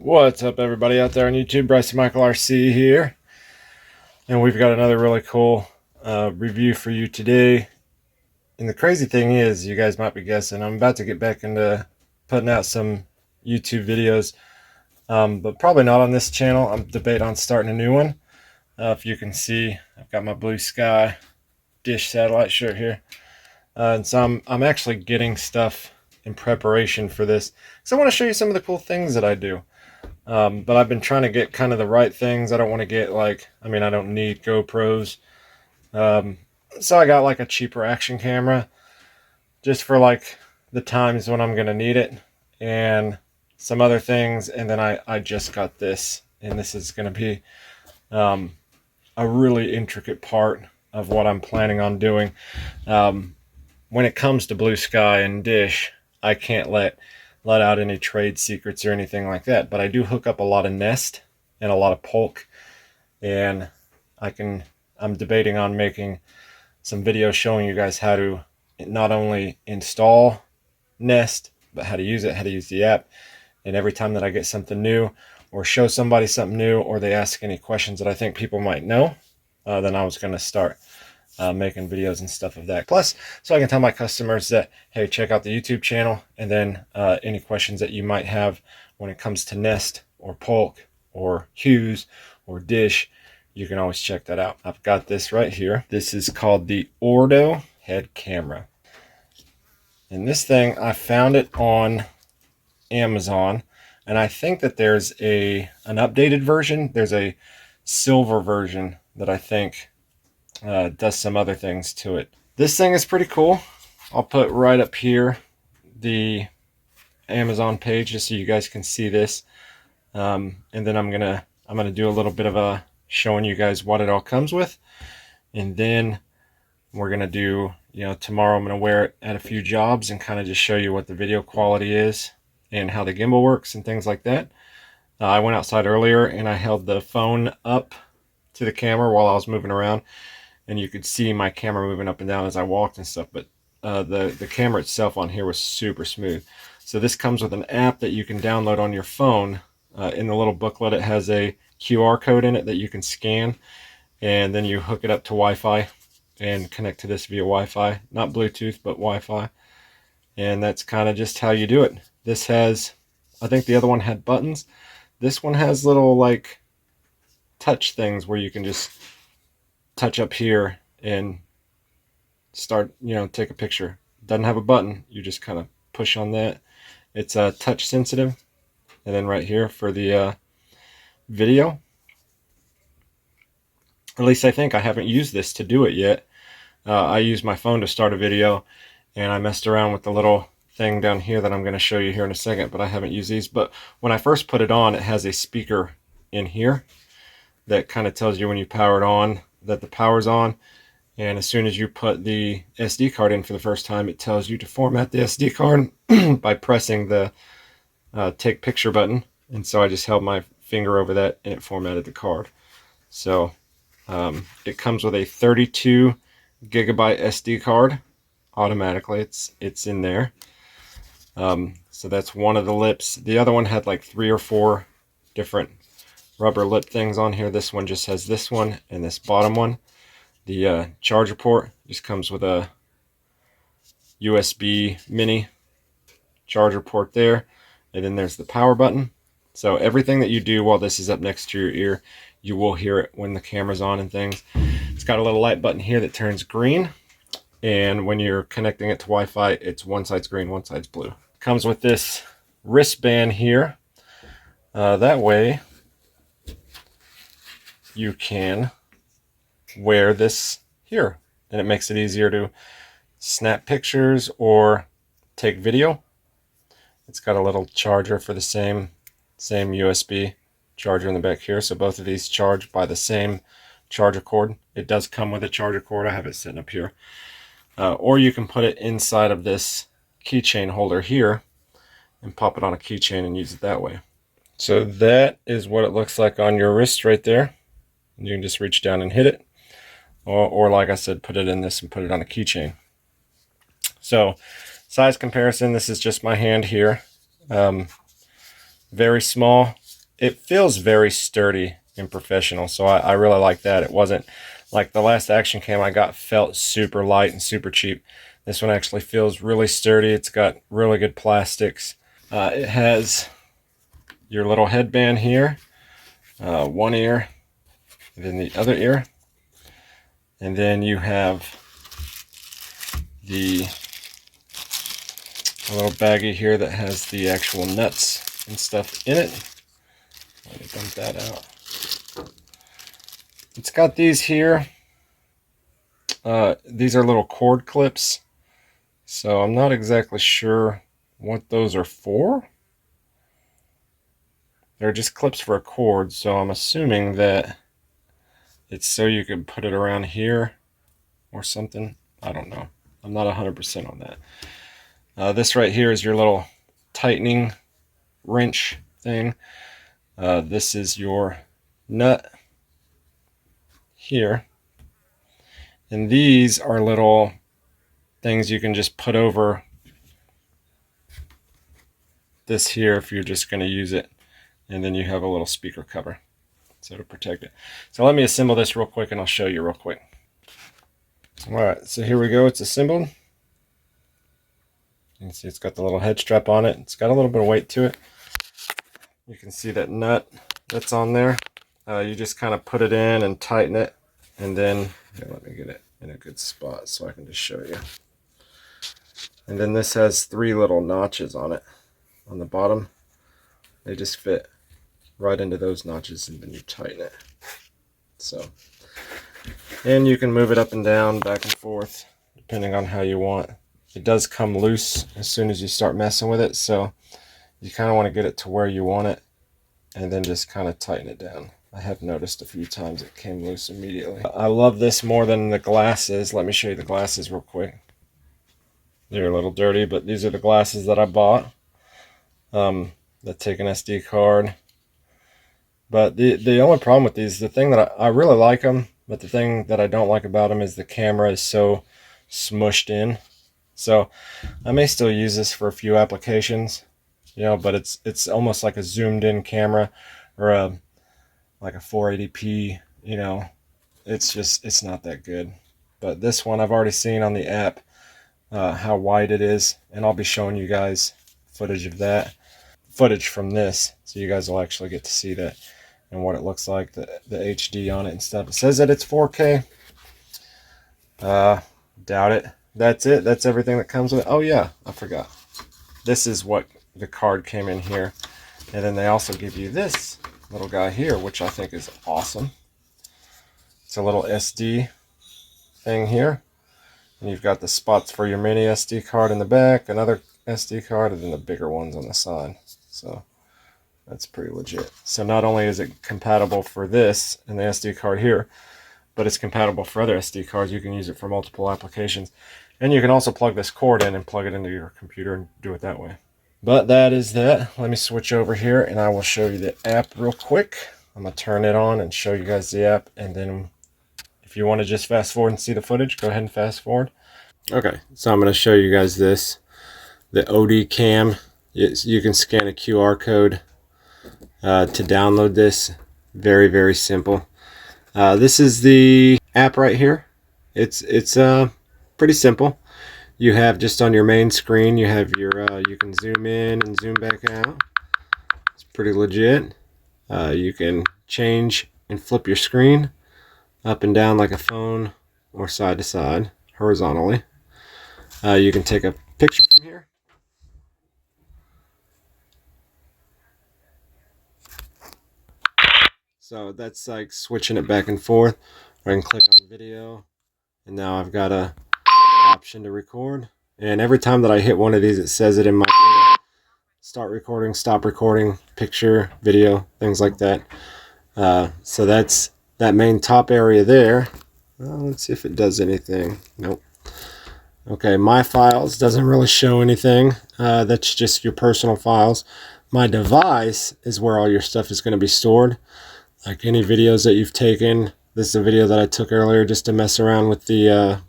What's up, everybody out there on YouTube? Bryce Michael RC here, and we've got another really cool review for you today. And the crazy thing is, you guys might be guessing, I'm about to get back into putting out some YouTube videos, but probably not on this channel. I'm debating on starting a new one. If you can see, I've got my blue sky dish satellite shirt here, and so I'm actually getting stuff in preparation for this because I want to show you some of the cool things that I do. But I've been trying to get kind of the right things. I don't want to get I don't need GoPros. So I got like a cheaper action camera just for like the times when I'm going to need it, and some other things. And then I just got this, and this is going to be a really intricate part of what I'm planning on doing. When it comes to blue sky and dish, I can't let out any trade secrets or anything like that, but I do hook up a lot of Nest and a lot of Polk, and I'm debating on making some videos showing you guys how to not only install Nest, but how to use it, how to use the app. And every time that I get something new or show somebody something new, or they ask any questions that I think people might know, then I was going to start making videos and stuff of that. Plus, so I can tell my customers that, hey, check out the YouTube channel, and then any questions that you might have when it comes to Nest or Polk or Hughes or Dish, you can always check that out. I've got this right here. This is called the Ordro head camera. And this thing, I found it on Amazon, and I think that there's an updated version. There's a silver version that I think does some other things to it. This thing is pretty cool. I'll put right up here the Amazon page just so you guys can see this, and then I'm gonna do a little bit of a showing you guys what it all comes with, and then we're gonna do, tomorrow I'm gonna wear it at a few jobs and kind of just show you what the video quality is and how the gimbal works and things like that. I went outside earlier and I held the phone up to the camera while I was moving around, and you could see my camera moving up and down as I walked and stuff, but the camera itself on here was super smooth. So this comes with an app that you can download on your phone. In the little booklet, it has a QR code in it that you can scan, and then you hook it up to Wi-Fi and connect to this via Wi-Fi, not Bluetooth, but Wi-Fi. And that's kind of just how you do it. This has, I think the other one had buttons. This one has little like touch things where you can just touch up here and start, take a picture. Doesn't have a button. You just kind of push on that. It's touch sensitive. And then right here for the video, at least I think. I haven't used this to do it yet. I used my phone to start a video, and I messed around with the little thing down here that I'm going to show you here in a second, but I haven't used these. But when I first put it on, it has a speaker in here that kind of tells you when you power it on that the power's on, and as soon as you put the SD card in for the first time, it tells you to format the SD card by pressing the take picture button. And so I just held my finger over that and it formatted the card. So it comes with a 32 gigabyte SD card automatically. It's in there. So that's one of the lips. The other one had like 3 or 4 different rubber lip things on here. This one just has this one and this bottom one. The charger port just comes with a USB mini charger port there, and then there's the power button. So everything that you do while this is up next to your ear, you will hear it when the camera's on and things. It's got a little light button here that turns green, and when you're connecting it to Wi-Fi, it's one side's green, one side's blue. Comes with this wristband here. That way you can wear this here, and it makes it easier to snap pictures or take video. It's got a little charger for the same USB charger in the back here, so both of these charge by the same charger cord. It does come with a charger cord. I have it sitting up here, or you can put it inside of this keychain holder here and pop it on a keychain and use it that way. So that is what it looks like on your wrist right there. You can just reach down and hit it, or like I said, put it in this and put it on a keychain. So size comparison, this is just my hand here. Very small. it feels very sturdy and professional. So I really like that. It wasn't like the last action cam I got felt super light and super cheap. This one actually feels really sturdy. It's got really good plastics. It has your little headband here, one ear, and then the other ear. And then you have the little baggie here that has the actual nuts and stuff in it. Let me dump that out. It's got these here. These are little cord clips. So I'm not exactly sure what those are for. They're just clips for a cord, so I'm assuming that it's so you can put it around here or something. I don't know. I'm not 100% on that. This right here is your little tightening wrench thing. This is your nut here. And these are little things you can just put over this here if you're just going to use it. And then you have a little speaker cover, so to protect it. So let me assemble this real quick and I'll show you real quick. Alright, so here we go. It's assembled. You can see it's got the little head strap on it. It's got a little bit of weight to it. You can see that nut that's on there. You just kind of put it in and tighten it. And then, here, let me get it in a good spot so I can just show you. And then this has 3 little notches on it on the bottom. They just fit right into those notches and then you tighten it. So, and you can move it up and down, back and forth, depending on how you want. It does come loose as soon as you start messing with it, so you kind of want to get it to where you want it and then just kind of tighten it down. I have noticed a few times it came loose immediately. I love this more than the glasses. Let me show you the glasses real quick. They're a little dirty, but these are the glasses that I bought that take an SD card. But the only problem with these, the thing that I really like them, but the thing that I don't like about them is the camera is so smushed in. So I may still use this for a few applications, you know, but it's almost like a zoomed in camera or like a 480p, you know. It's not that good. But this one I've already seen on the app how wide it is, and I'll be showing you guys footage from this, so you guys will actually get to see that and what it looks like, the HD on it and stuff. It says that it's 4K. Doubt it. That's it. That's everything that comes with it. Oh yeah, I forgot. This is what the card came in here. And then they also give you this little guy here, which I think is awesome. It's a little SD thing here. And you've got the spots for your mini SD card in the back, another SD card, and then the bigger ones on the side. So that's pretty legit. So not only is it compatible for this and the SD card here, but it's compatible for other SD cards. You can use it for multiple applications. And you can also plug this cord in and plug it into your computer and do it that way. But that is that. Let me switch over here and I will show you the app real quick. I'm going to turn it on and show you guys the app, and then if you want to just fast forward and see the footage, go ahead and fast forward. Okay, so I'm going to show you guys this. The OD cam. You can scan a QR code to download this. Very, very simple. This is the app right here. It's pretty simple. You have just on your main screen, you have your you can zoom in and zoom back out. It's pretty legit. You can change and flip your screen up and down like a phone, or side to side horizontally. You can take a picture from here. So that's like switching it back and forth. Or I can click on video, and now I've got a option to record. And every time that I hit one of these, it says it in my ear. Start recording, stop recording, picture, video, things like that. So that's that main top area there. Let's see if it does anything. Nope. Okay, my files doesn't really show anything. That's just your personal files. My device is where all your stuff is going to be stored. Like any videos that you've taken. This is a video that I took earlier just to mess around with the,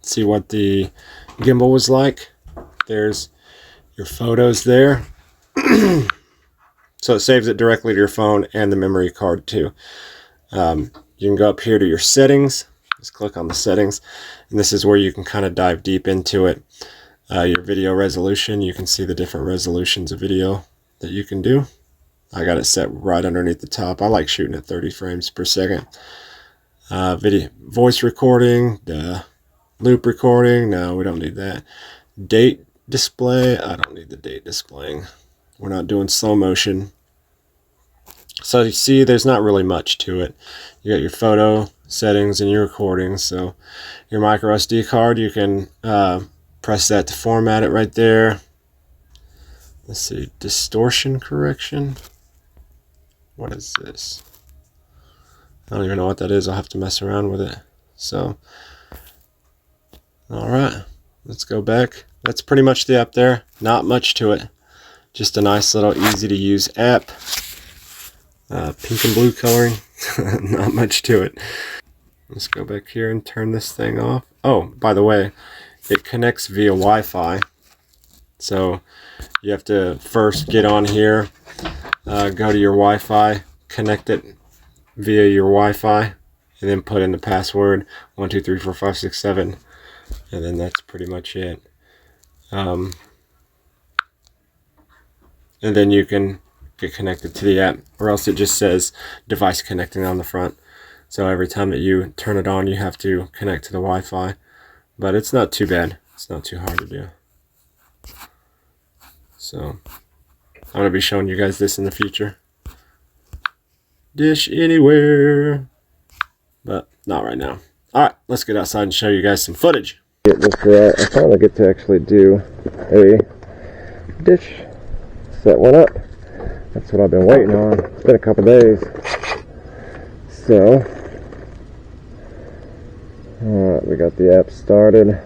see what the gimbal was like. There's your photos there. So it saves it directly to your phone and the memory card too. You can go up here to your settings. Just click on the settings, and this is where you can kind of dive deep into it. Your video resolution, you can see the different resolutions of video that you can do. I got it set right underneath the top. I like shooting at 30 frames per second. Video, voice recording, loop recording, no, we don't need that. Date display, I don't need the date displaying. We're not doing slow motion. So you see there's not really much to it. You got your photo settings and your recordings. So your micro SD card, you can press that to format it right there. Let's see, distortion correction. What is this? I don't even know what that is. I'll have to mess around with it. So, all right, let's go back. That's pretty much the app there. Not much to it. Just a nice little easy to use app. Pink and blue coloring. Not much to it. Let's go back here and turn this thing off. Oh, by the way, it connects via Wi-Fi. So you have to first get on here, go to your Wi-Fi, connect it via your Wi-Fi, and then put in the password 1234567, and then that's pretty much it. And then you can get connected to the app, or else it just says device connecting on the front. So every time that you turn it on, you have to connect to the Wi-Fi, but it's not too bad. It's not too hard to do. So I'm going to be showing you guys this in the future. Dish anywhere, but not right now. Alright, let's get outside and show you guys some footage. Get this right. I finally get to actually do a dish set one up. That's what I've been waiting on. It's been a couple days. So, alright, we got the app started.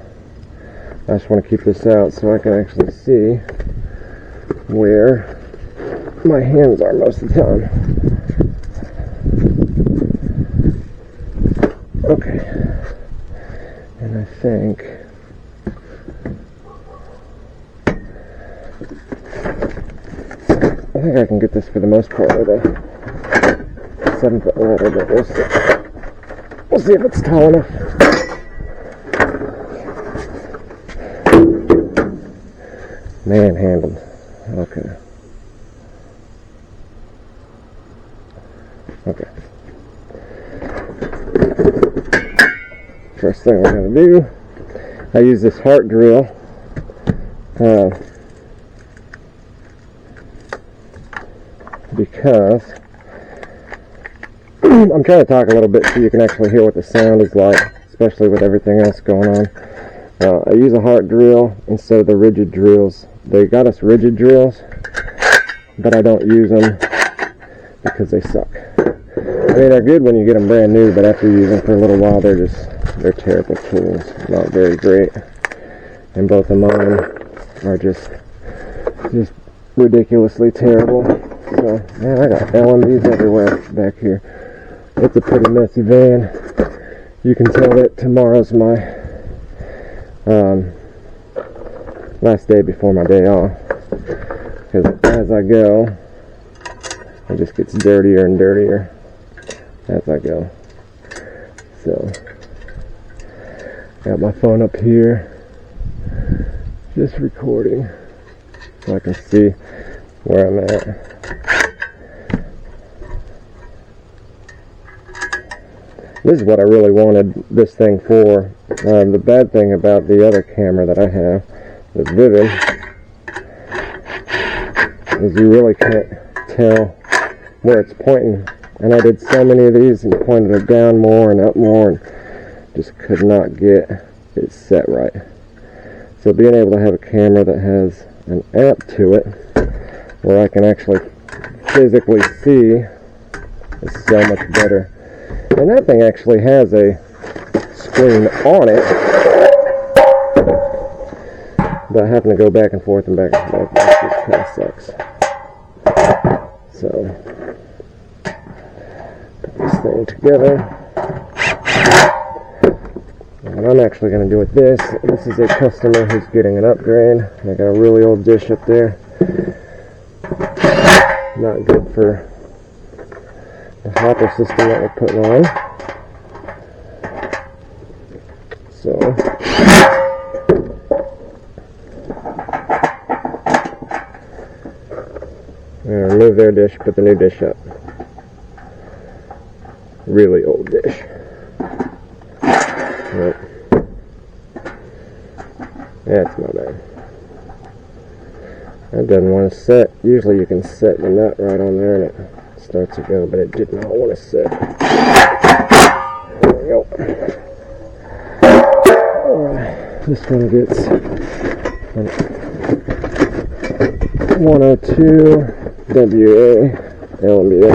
I just want to keep this out so I can actually see where my hands are most of the time. Okay, and I think I can get this for the most part with a 7-foot ladder, but we'll see if it's tall enough. Manhandled. Okay. Okay. First thing we're going to do, I use this heart drill. Because I'm trying to talk a little bit so you can actually hear what the sound is like, especially with everything else going on. I use a heart drill instead of the rigid drills. They got us rigid drills, but I don't use them because they suck. I mean, they're good when you get them brand new, but after you use them for a little while, they're terrible tools. Not very great. And both of mine are just ridiculously terrible. So, man, I got LMVs everywhere back here. It's a pretty messy van. You can tell that tomorrow's my last day before my day off. Because as I go, it just gets dirtier and dirtier as I go. So, got my phone up here, just recording so I can see where I'm at. This is what I really wanted this thing for. The bad thing about the other camera that I have, the Vivid, is you really can't tell where it's pointing. And I did so many of these and pointed it down more and up more and just could not get it set right. So being able to have a camera that has an app to it where I can actually physically see is so much better. And that thing actually has a screen on it, but having to go back and forth and back and forth, that just kind of sucks. So, put this thing together. And what I'm actually going to do with this is a customer who's getting an upgrade. I got a really old dish up there. not good for the hopper system that we're putting on. So I'm going to remove their dish, put the new dish up. Really old dish. Yep. That's not bad. That doesn't want to set. Usually you can set the nut right on there and it starts to go, but it did not want to set. There we go. This one gets 102 WA LMBA.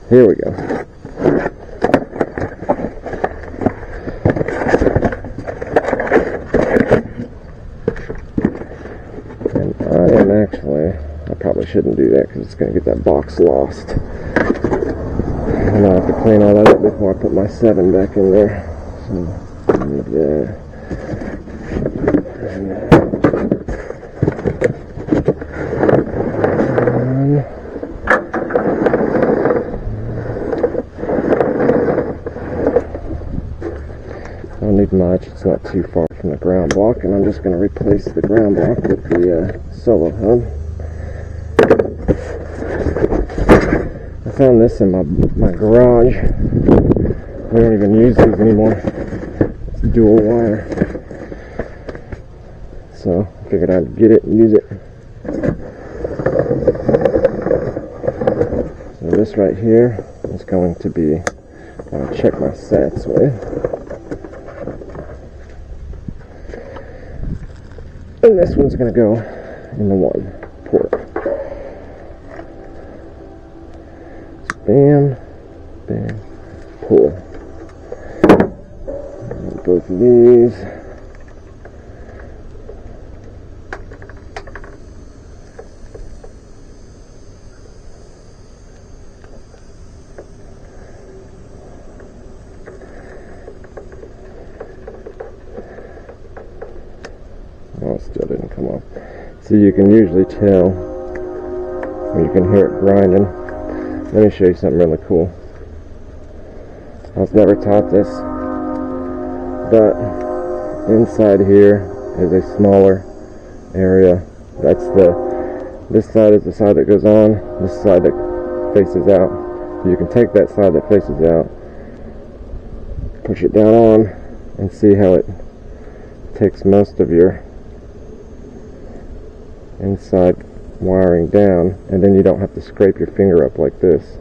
Here we go. And I probably shouldn't do that because it's going to get that box lost. And I'll have to clean all that up before I put my 7 back in there. So, yeah. I don't need much, it's not too far from the ground block, and I'm just going to replace the ground block with the solo hub. I found this in my garage. We don't even use these anymore. It's dual wire. So I figured I'd get it and use it. So this right here is going to be what I check my sats with. And this one's going to go in the 1 port. So bam, bam, pull. And both of these. Oh, it still didn't come off. So you can usually tell when you can hear it grinding. Let me show you something really cool. I was never taught this, but inside here is a smaller area. This side is the side that goes on, this side that faces out. You can take that side that faces out, push it down on, and see how it takes most of your inside wiring down, and then you don't have to scrape your finger up like this.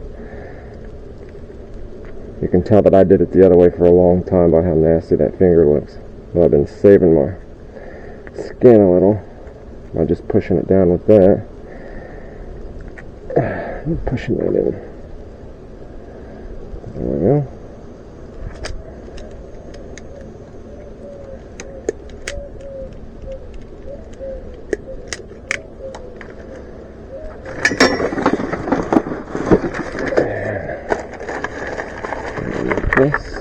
You can tell that I did it the other way for a long time by how nasty that finger looks. But I've been saving my skin a little by just pushing it down with that. And pushing that in. There we go. This.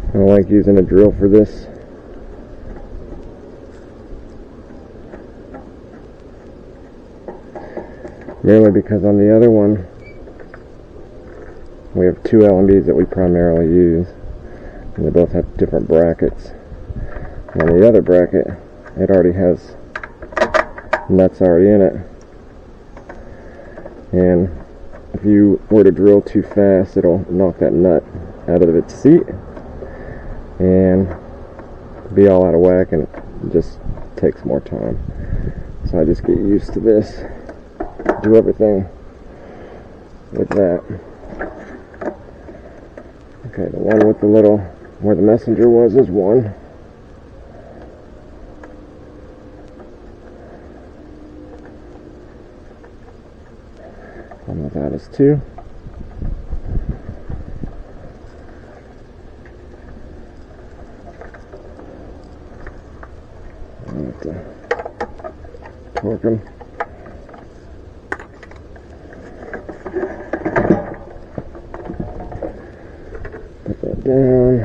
I don't like using a drill for this. Merely because on the other one we have 2 LMBs that we primarily use, and they both have different brackets. And on the other bracket, it already has nuts already in it, and if you were to drill too fast, it'll knock that nut out of its seat and be all out of whack, and it just takes more time. So I just get used to this, do everything with that. Okay, the one with the little, where the messenger was, is one. One with that is two. I have to torque them. Put that down.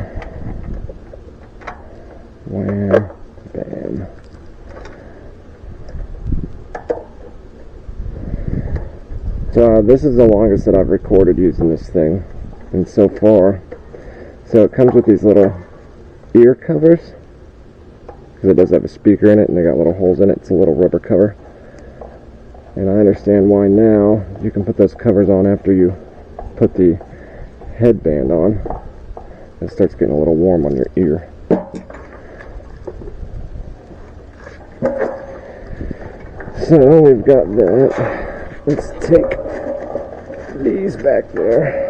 Wham. Bam. So this is the longest that I've recorded using this thing, and so far. So it comes with these little ear covers, because it does have a speaker in it, and they got little holes in it. It's a little rubber cover, and I understand why now. You can put those covers on after you put the headband on. It starts getting a little warm on your ear. So we've got that. Let's take these back there.